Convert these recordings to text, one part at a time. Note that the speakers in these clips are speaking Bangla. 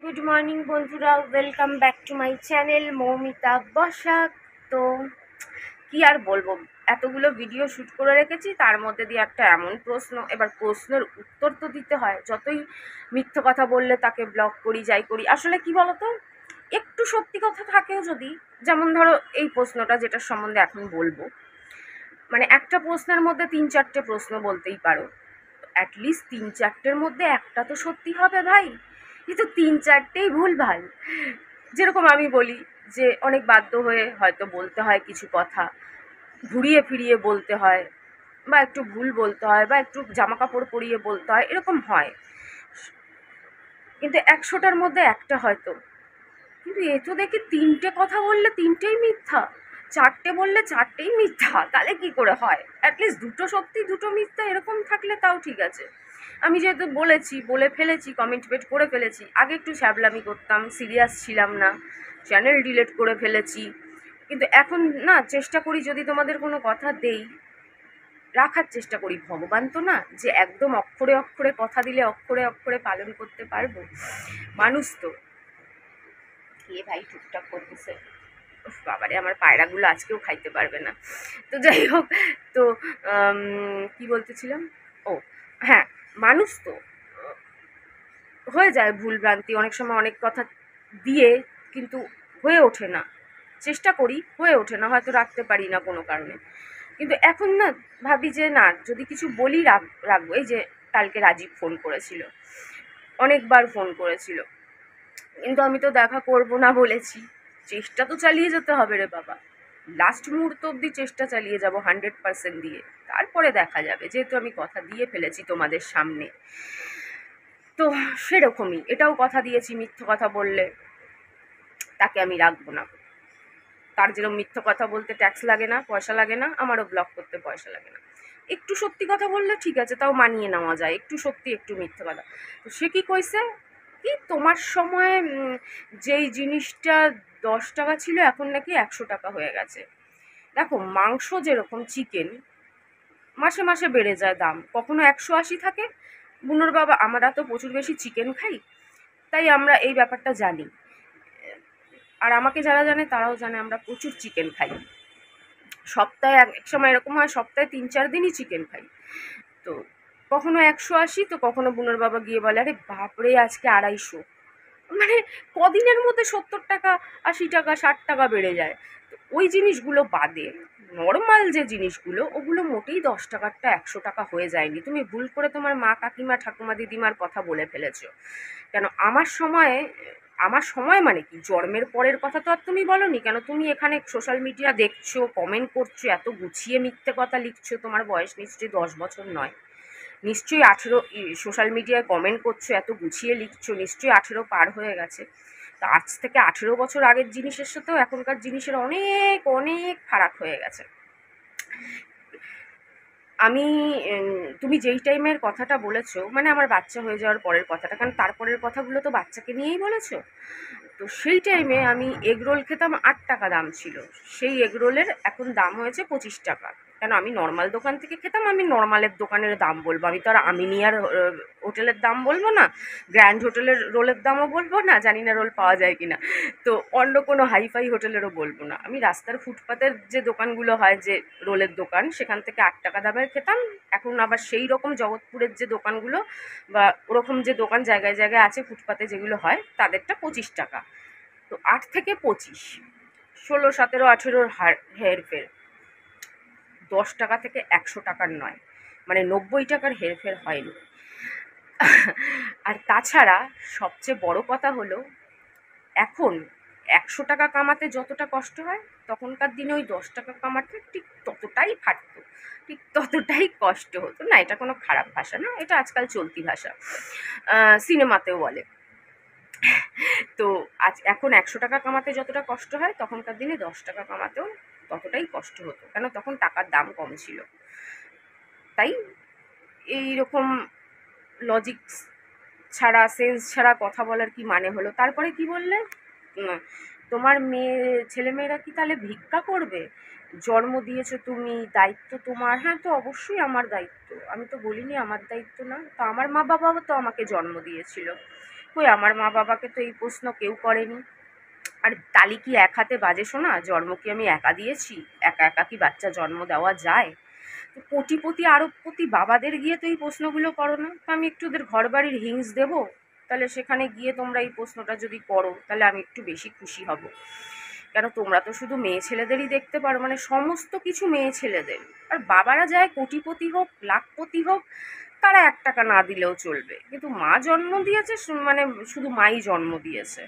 গুড মর্নিং বন্ধুরা, welcome back to my channel Moumita Basak. তো কি আর বলবো, এতগুলো ভিডিও শ্যুট করে রেখেছি, তার মধ্যে দিয়ে একটা এমন প্রশ্ন, এবার প্রশ্নের উত্তর তো দিতে হয়। যতই মিথ্যে কথা বললে তাকে ব্লক করি, যাই করি, আসলে কি বলতো, একটু সত্যি কথা থাকেও যদি, যেমন ধরো এই প্রশ্নটা যেটার সম্বন্ধে এখন বলবো, মানে একটা প্রশ্নের মধ্যে 3-4টে প্রশ্ন বলতেই পারো, অ্যাটলিস্ট 3-4টের মধ্যে একটা তো সত্যি হবে ভাই, কিন্তু 3-4টেই ভুলভাল। যেরকম আমি বলি যে অনেক বাধ্য হয়ে হয়তো বলতে হয় কিছু কথা, ঘুরিয়ে ফিরিয়ে বলতে হয়, বা একটু ভুল বলতে হয়, বা একটু জামা কাপড় পরিয়ে বলতে হয়, এরকম হয়। কিন্তু 100টার মধ্যে একটা হয়তো, কিন্তু এ তো দেখি 3টে কথা বললে 3টেই মিথ্যা, 4টে বললে 4টেই মিথ্যা, তাহলে কি করে হয়? অ্যাটলিস্ট 2টো সত্যি 2টো মিথ্যা এরকম থাকলে তাও ঠিক আছে। আমি যেহেতু বলে ফেলেছি, কমিটমেন্ট করে ফেলেছি, আগে একটু ছ্যাবলামি করতাম, সিরিয়াস ছিলাম না, চ্যানেল ডিলিট করে ফেলেছি, কিন্তু এখন না চেষ্টা করি যদি তোমাদের কোনো কথা দেই, রাখার চেষ্টা করি। ভগবান তো না যে একদম অক্ষরে অক্ষরে কথা দিলে অক্ষরে অক্ষরে পালন করতে পারবো, মানুষ তো। কে ভাই টুকটাক করতেছে, বাবারে আমার পায়রাগুলো আজকেও খাইতে পারবে না। তো যাই হোক, তো কি বলতেছিলাম, ও হ্যাঁ, মানুষ তো, হয়ে যায় ভুল ভ্রান্তি, অনেক সময় অনেক কথা দিয়ে কিন্তু হয়ে ওঠে না, চেষ্টা করি, হয়ে ওঠে না, হয়তো রাখতে পারি না কোনো কারণে। কিন্তু এখন না ভাবি যে না, যদি কিছু বলি রাখবো। এই যে কালকে রাজীব ফোন করেছিল, অনেকবার ফোন করেছিল, কিন্তু আমি তো দেখা করব না বলেছি। চেষ্টা তো চালিয়ে যেতে হবে রে বাবা, লাস্ট মুহূর্ত অবধি চেষ্টা চালিয়ে যাব 100% দিয়ে, তারপরে দেখা যাবে, যেহেতু আমি কথা দিয়ে ফেলেছি তোমাদের সামনে। তো সেরকমই এটাও কথা দিয়েছি, মিথ্যে কথা বললে তাকে আমি রাখবো না। তার যেরকম মিথ্যে কথা বলতে ট্যাক্স লাগে না, পয়সা লাগে না, আমারও ব্লক করতে পয়সা লাগে না। একটু সত্যি কথা বললে ঠিক আছে, তাও মানিয়ে নেওয়া যায়, একটু সত্যি একটু মিথ্যে কথা। তো সে কি কইছে, কি তোমার সময় যেই জিনিসটা 10 টাকা ছিল এখন নাকি 100 টাকা হয়ে গেছে। দেখো, মাংস যেরকম চিকেন মাসে মাসে বেড়ে যায় দাম, কখনো 180 থাকে। বুনোর বাবা আমরা তো প্রচুর বেশি চিকেন খাই, তাই আমরা এই ব্যাপারটা জানি। আর আমাকে যারা জানে তারাও জানে আমরা প্রচুর চিকেন খাই, সপ্তাহে এক সময় এরকম হয় সপ্তাহে 3-4 দিনই চিকেন খাই। তো কখনো 180, তো কখনো বুনোর বাবা গিয়ে বলে আরে বাপরে আজকে 250। মানে কদিনের মধ্যে 70 টাকা, 80 টাকা, 60 টাকা বেড়ে যায়। তো ওই জিনিসগুলো বাদে নর্মাল যে জিনিসগুলো, ওগুলো মোটেই 10 টাকারটা 100 টাকা হয়ে যায়নি। তুমি ভুল করে তোমার মা, কাকিমা, ঠাকুমা, দিদিমার কথা বলে ফেলেছো। কেন আমার সময় মানে কি, জন্মের পরের কথা তো আর তুমি বলনি। কেন তুমি এখানে সোশ্যাল মিডিয়া দেখছো, কমেন্ট করছো, এত গুছিয়ে মিথ্যে কথা লিখছো, তোমার বয়স নিশ্চয়ই 10 বছর নয়, নিশ্চয়ই 18। সোশ্যাল মিডিয়ায় কমেন্ট করছো, এত গুছিয়ে লিখছো, নিশ্চয়ই 18 পার হয়ে গেছে। তো আজ থেকে 18 বছর আগের জিনিসের সাথেও এখনকার জিনিসের অনেক অনেক ফারাক হয়ে গেছে। আমি তুমি যেই টাইমের কথাটা বলেছো, মানে আমার বাচ্চা হয়ে যাওয়ার পরের কথাটা, কারণ তারপরের কথাগুলো তো বাচ্চাকে নিয়েই বলেছো। তো সেই টাইমে আমি এগরোল খেতাম, 8 টাকা দাম ছিল। সেই এগরোলের এখন দাম হয়েছে 25 টাকা। কেন, আমি নর্মাল দোকান থেকে খেতাম, আমি নর্মালের দোকানের দাম বলবো, আমি তো আর আমিনিয়ার হোটেলের দাম বলবো না, গ্র্যান্ড হোটেলের রোলের দামও বলবো না, জানি না রোল পাওয়া যায় কিনা, তো অন্য কোনো হাইফাই হোটেলেরও বলবো না। আমি রাস্তার ফুটপাতের যে দোকানগুলো হয়, যে রোলের দোকান, সেখান থেকে 8 টাকা দামের খেতাম। এখন আবার সেই রকম জগৎপুরের যে দোকানগুলো, বা ওরকম যে দোকান জায়গায় জায়গায় আছে ফুটপাতে যেগুলো হয়, তাদেরটা 25 টাকা। তো 8 থেকে 25, 16, 17, 18 হেরফের। 10 টাকা থেকে 100 টাকার নয়, মানে 90 টাকার হেরফের হয়নি। আর তাছাড়া সবচেয়ে বড় কথা হলো, এখন 100 টাকা কামাতে যতটা কষ্ট হয়, তখনকার দিনে ওই 10 টাকা কামাতে ঠিক ততটাই ফাটতো, ঠিক ততটাই কষ্ট হতো না। এটা কোনো খারাপ ভাষা না, এটা আজকাল চলতি ভাষা, সিনেমাতেও বলে। তো এখন 100 টাকা কামাতে যতটা কষ্ট হয়, তখনকার দিনে 10 টাকা কামাতেও ততটাই কষ্ট হতো, কেন তখন টাকার দাম কম ছিল। তাই এইরকম লজিক ছাড়া, সেন্স ছাড়া কথা বলার কি মানে হলো? তারপরে কি বললে, তোমার ছেলেমেয়েরা কি তাহলে ভিক্ষা করবে? জন্ম দিয়েছো তুমি, দায়িত্ব তোমার। হ্যাঁ, তো অবশ্যই আমার দায়িত্ব, আমি তো বলিনি আমার দায়িত্ব না। তো আমার মা বাবাও তো আমাকে জন্ম দিয়েছিল, কই আমার মা বাবাকে তো এই প্রশ্ন কেউ করেনি। আর তালি কি এক হাতে বাজে শোনা? জন্ম কি আমি একা দিয়েছি? একা একা কি বাচ্চা জন্ম দেওয়া যায়? তো কোটিপতি আরবপতি বাবাদের গিয়ে তো এই প্রশ্নগুলো করো না। তো আমি একটু ওদের ঘর বাড়ির হিংস দেবো? তাহলে সেখানে গিয়ে তোমরা এই প্রশ্নটা যদি করো তাহলে আমি একটু বেশি খুশি হব। কেন, তোমরা তো শুধু মেয়ে ছেলেদেরই দেখতে পারো, মানে সমস্ত কিছু মেয়ে ছেলেদের। আর বাবারা যায় কোটিপতি হোক লাখপতি হোক, তারা 1 টাকা না দিলেও চলবে, কিন্তু মা জন্ম দিয়েছে মানে শুধু মাই জন্ম দিয়েছে,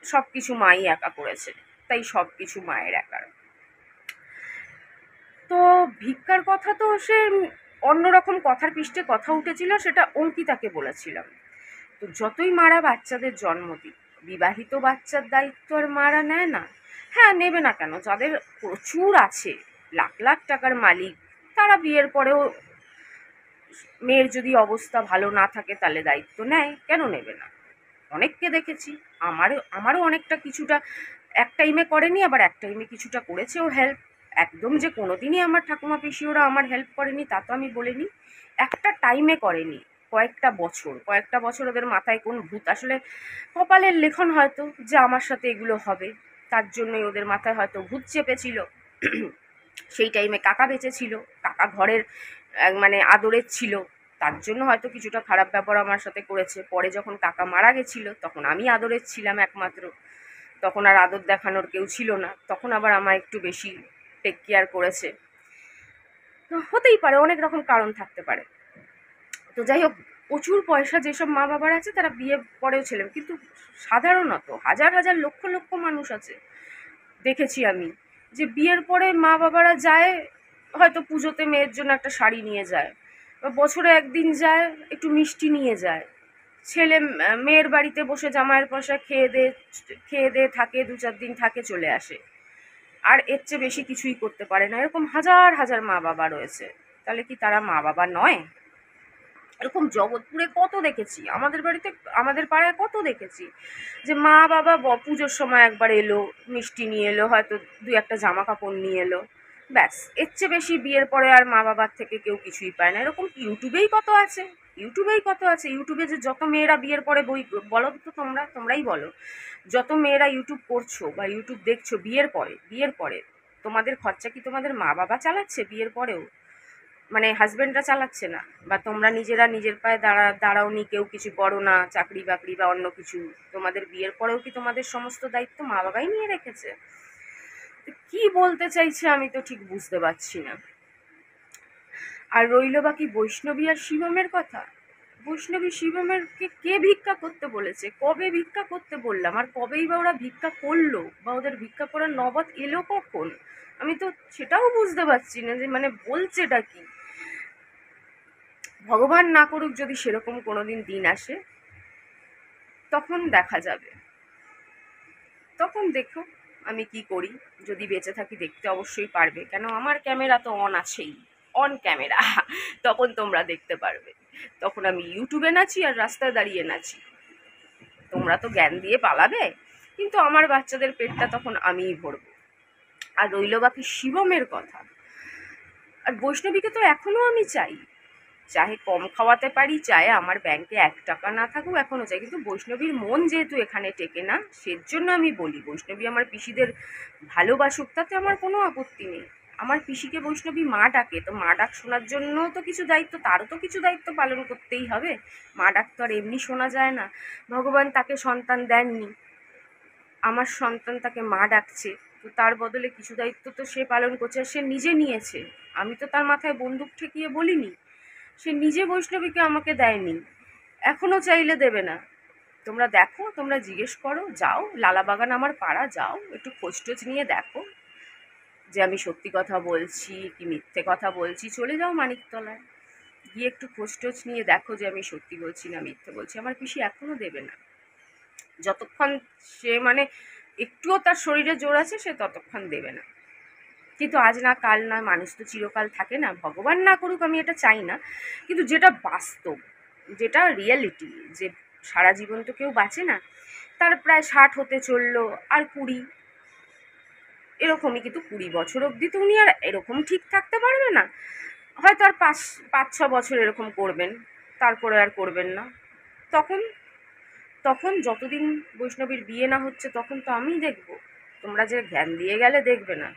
সব কিছু মাই একা করেছে, তাই সব কিছু মায়ের একার। তো ভিক্ষার কথা তো সে অন্যরকম কথার পৃষ্ঠে কথা উঠেছিল, সেটা অঙ্কিতাকে বলেছিলাম। তো যতই মারা বাচ্চাদের জন্ম দিক, বিবাহিত বাচ্চার দায়িত্ব আর মারা নেয় না? হ্যাঁ, নেবে না কেন? যাদের প্রচুর আছে, লাখ লাখ টাকার মালিক, তারা বিয়ের পরেও মেয়ের যদি অবস্থা ভালো না থাকে তাহলে দায়িত্ব নেয়, কেন নেবে না? অনেককে দেখেছি, আমারও অনেকটা কিছুটা এক টাইমে করেনি, আবার এক টাইমে কিছুটা করেছেও হেল্প। একদম যে কোনোদিনই আমার ঠাকুমা পিসিওরা আমার হেল্প করেনি তা তো আমি বলিনি, একটা টাইমে করেনি, কয়েকটা বছর ওদের মাথায় কোন ভূত আসলে, কপালের লেখন হয়তো যে আমার সাথে এগুলো হবে, তার জন্যই ওদের মাথায় হয়তো ভূত চেপেছিল। সেই টাইমে কাকা বেঁচে ছিল, কাকা ঘরের মানে আদরের ছিল, তার জন্য হয়তো কিছুটা খারাপ ব্যবহার আমার সাথে করেছে। পরে যখন কাকা মারা গেছিল তখন আমি আদরের ছিলাম একমাত্র, তখন আর আদর দেখানোর কেউ ছিল না, তখন আবার আমায় একটু বেশি টেক কেয়ার করেছে। তো হতেই পারে, অনেক রকম কারণ থাকতে পারে। তো যাই হোক, প্রচুর পয়সা যেসব মা বাবার আছে তারা বিয়ে পরেও ছেলে, কিন্তু সাধারণত হাজার হাজার লক্ষ লক্ষ মানুষ আছে দেখেছি আমি, যে বিয়ের পরে মা বাবারা যায় হয়তো পুজোতে মেয়ের জন্য একটা শাড়ি নিয়ে যায়, বা বছরে একদিন যায় একটু মিষ্টি নিয়ে যায়, ছেলে মেয়ের বাড়িতে বসে জামাইয়ের পয়সা খেয়ে দে থাকে, 2-4 দিন থাকে, চলে আসে, আর এর চেয়ে বেশি কিছুই করতে পারে না। এরকম হাজার হাজার মা বাবা রয়েছে, তাহলে কি তারা মা বাবা নয়? এরকম জগৎপুরে কত দেখেছি, আমাদের বাড়িতে আমাদের পাড়ায় কত দেখেছি, যে মা বাবা পুজোর সময় একবার এলো, মিষ্টি নিয়ে এলো, হয়তো 2-1টা জামা কাপড় নিয়ে এলো, ব্যাস। এর চেয়ে বেশি বিয়ের পরে আর মা বাবার থেকে কেউ কিছুই পায় না। এরকম ইউটিউবেই কত আছে, ইউটিউবে যে যত মেয়েরা বিয়ের পরে বই, বলো তো তোমরাই বলো, যত মেয়েরা ইউটিউব করছো বা ইউটিউব দেখছো বিয়ের পরে তোমাদের খরচা কি তোমাদের মা বাবা চালাচ্ছে বিয়ের পরেও? মানে হাজবেন্ডরা চালাচ্ছে না? বা তোমরা নিজেরা নিজের পায়ে দাঁড়াওনি, কেউ কিছু করো না, চাকরি বাকরি বা অন্য কিছু, তোমাদের বিয়ের পরেও কি তোমাদের সমস্ত দায়িত্ব মা বাবাই নিয়ে রেখেছে? কি বলতে চাইছে আমি তো ঠিক বুঝতে পারছি না। আর রইল বাকি বৈষ্ণবী আর শিবমের কথা। বৈষ্ণবী শিবমের কে ভিক্ষা করতে বলেছে? কবে ভিক্ষা করতে বললাম? আর কবেই বা ওরা ভিক্ষা করলো, বা ওদের ভিক্ষা করার নবত এলো কখন? আমি তো সেটাও বুঝতে পারছি না, যে মানে বলছেটা কি। ভগবান না করুক যদি সেরকম কোনোদিন দিন আসে, তখন দেখা যাবে, তখন দেখো আমি কি করি। যদি বেঁচে থাকি দেখতে অবশ্যই পারবে, কেন আমার ক্যামেরা তো অন আছেই, অন ক্যামেরা, তখন তোমরা দেখতে পারবে। তখন আমি ইউটিউবে নাচি আর রাস্তায় দাঁড়িয়ে নাচি, তোমরা তো জ্ঞান দিয়ে পালাবে, কিন্তু আমার বাচ্চাদের পেটটা তখন আমিই ভরবো। আর রইল বাকি শিবমের কথা। আর বৈষ্ণবীকে তো এখনো আমি চাই, চাহে কম খাওয়াতে পারি, চাহে আমার ব্যাংকে 1 টাকা না থাকুক, এখনো চাই, কিন্তু বৈষ্ণবীর মন যেহেতু এখানে টেকে না, সেজন্য আমি বলি বৈষ্ণবী আমার পিসিদের ভালোবাসুক, তাতে আমার কোনো আপত্তি নেই। আমার পিসিকে বৈষ্ণবী মা ডাকে, তো মা ডাক শোনার জন্য তো কিছু দায়িত্ব, তারও তো কিছু দায়িত্ব পালন করতেই হবে। মা ডাক তো আর এমনি শোনা যায় না। ভগবান তাকে সন্তান দেননি, আমার সন্তান তাকে মা ডাকছে, তো তার বদলে কিছু দায়িত্ব তো সে পালন করছে, আর সে নিজে নিয়েছে। আমি তো তার মাথায় বন্দুক ঠেকিয়ে বলিনি, সে নিজে বৈষ্ণবীকে আমাকে দেয়নি, এখনো চাইলে দেবে না। তোমরা দেখো, তোমরা জিজ্ঞেস করো, যাও লালাবাগান আমার পাড়া, যাও একটু খোঁজটোজ নিয়ে দেখো যে আমি সত্যি কথা বলছি কি মিথ্যে কথা বলছি। চলে যাও মানিকতলায়, গিয়ে একটু খোঁজটোজ নিয়ে দেখো যে আমি সত্যি বলছি না মিথ্যে বলছি। আমার পিসি এখনো দেবে না, যতক্ষণ সে মানে একটুও তার শরীরে জোর আছে সে ততক্ষণ দেবে না। কিন্তু আজ না কাল না, মানুষ তো চিরকাল থাকে না, ভগবান না করুক, আমি এটা চাই না, কিন্তু যেটা বাস্তব, যেটা রিয়েলিটি, যে সারা জীবন তো কেউ বাঁচে না, তার প্রায় 60 হতে চললো, আর 20, এরকমই, কিন্তু 20 বছর অবধি তো উনি আর এরকম ঠিক থাকতে পারবে না, হয়তো আর 5-6 বছর এরকম করবেন, তারপরে আর করবেন না। তখন তখন যতদিন বৈষ্ণবীর বিয়ে না হচ্ছে তখন তো আমিই দেখবো, তোমরা যে জ্ঞান দিয়ে গেলে দেখবে না।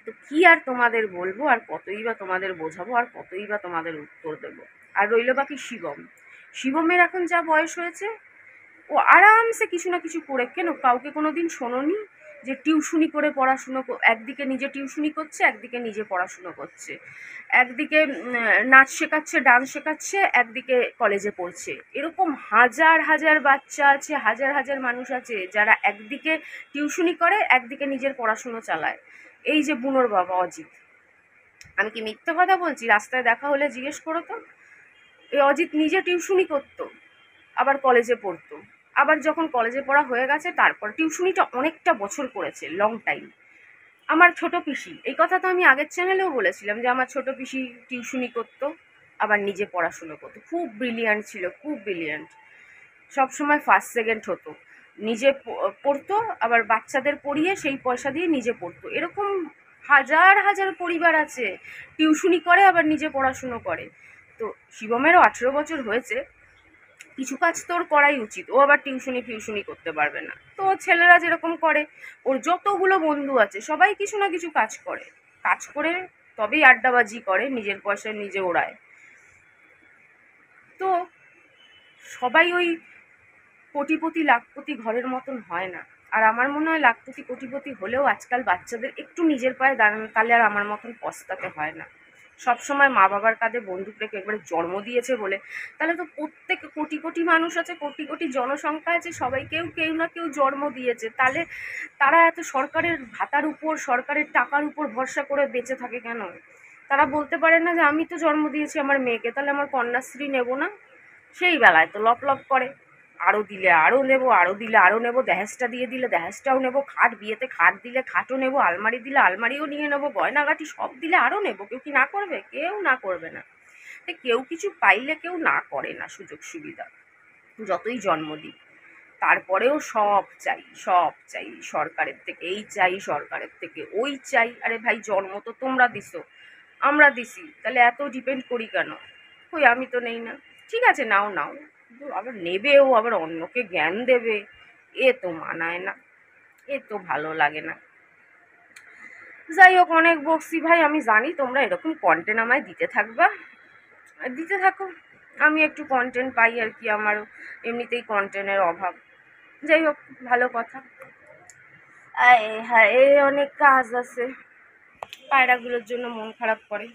তো কি আর তোমাদের বলবো, আর কতই বা তোমাদের বোঝাবো, আর কতই বা তোমাদের উত্তর দেবো। আর রইল বাকি শিবমের এখন যা বয়স হয়েছে, ও আরামসে কিছু না কিছু করে, কেন কাউকে কোনো দিন শোনোনি যে টিউশনি করে পড়াশুনো, একদিকে নিজে টিউশনি করছে, একদিকে নিজে পড়াশুনো করছে, একদিকে নাচ শেখাচ্ছে, ডান্স শেখাচ্ছে, একদিকে কলেজে পড়ছে? এরকম হাজার হাজার বাচ্চা আছে, হাজার হাজার মানুষ আছে যারা একদিকে টিউশনি করে, একদিকে নিজের পড়াশুনো চালায়। এই যে বুনোর বাবা অজিত, আমি কি মিথ্যে কথা বলছি? রাস্তায় দেখা হলে জিজ্ঞেস করো তো। এই অজিত নিজে টিউশনি করতো, আবার কলেজে পড়তো, আবার যখন কলেজে পড়া হয়ে গেছে তারপর টিউশনিটা অনেকটা বছর করেছে, লং টাইম। আমার ছোট পিসি, এই কথা তো আমি আগের চ্যানেলেও বলেছিলাম যে আমার ছোট পিসি টিউশনি করতো, আবার নিজে পড়াশুনো করতো, খুব ব্রিলিয়ান্ট ছিল, খুব ব্রিলিয়ান্ট, সবসময় ফার্স্ট সেকেন্ড হতো, নিজে পড়তো, আবার বাচ্চাদের পড়িয়ে সেই পয়সা দিয়ে নিজে পড়তো। এরকম হাজার হাজার পরিবার আছে, টিউশনি করে আবার নিজে পড়াশুনো করে। তো শিবমেরও 18 বছর হয়েছে, কিছু কাজ তোর করাই উচিত। ও আবার টিউশনি করতে পারবে না তো, ছেলেরা যেরকম করে, ওর যতগুলো বন্ধু আছে সবাই কিছু না কিছু কাজ করে, কাজ করে তবেই আড্ডাবাজি করে, নিজের পয়সায় নিজে ওড়ায়। তো সবাই ওই কোটিপতি লাখপতি ঘরের মতন হয় না। আর আমার মনে হয় লাখপতি কোটিপতি হলেও আজকাল বাচ্চাদের একটু নিজের পায়ে দাঁড়ানো, তাহলে আর আমার মতন পস্তাতে হয় না। সবসময় মা বাবার কাঁধে বন্দুক রেখে একবারে জন্ম দিয়েছে বলে, তাহলে তো প্রত্যেক কোটি কোটি মানুষ আছে, কোটি কোটি জনসংখ্যা আছে, সবাই কেউ কেউ না কেউ জন্ম দিয়েছে, তাহলে তারা এত সরকারের ভাতার উপর, সরকারের টাকার উপর ভরসা করে বেঁচে থাকে কেন? তারা বলতে পারে না যে আমি তো জন্ম দিয়েছি আমার মেয়েকে, তাহলে আমার কন্যাশ্রী নেব না? সেই বেলায় তো লপ লপ করে, আরও দিলে আরও নেবো, আরও দিলে আরও নেবো, দহেজটা দিয়ে দিলে দহেজটাও নেবো, খাট বিয়েতে খাট দিলে খাটও নেবো, আলমারি দিলে আলমারিও নিয়ে নেবো, গয়নাগাটি সব দিলে আরও নেবো। কেউ কি না করবে? কেউ না করবে না। কেউ কিছু পাইলে কেউ না করে না সুযোগ সুবিধা, যতই জন্ম দিই, তারপরেও সব চাই, সব চাই সরকারের থেকে, এই চাই সরকারের থেকে ওই চাই। আরে ভাই, জন্ম তো তোমরা দিছো, আমরা দিছি, তাহলে এত ডিপেন্ড করি কেন? কই আমি তো নেই না। ঠিক আছে, নাও নাও, কিন্তু আবার নেবেও, আবার অন্যকে জ্ঞান দেবে, এ তো মানায় না, এ তো ভালো লাগে না। যাই হোক, অনেক বকছি ভাই, আমি জানি তোমরা এরকম কন্টেন্ট আমায় দিতে থাকবা, দিতে থাকো, আমি একটু কন্টেন্ট পাই আর কি, আমারও এমনিতেই কন্টেন্টের অভাব। যাই হোক, ভালো কথা। হ্যাঁ, অনেক কাজ আছে, পায়রাগুলোর জন্য মন খারাপ করে।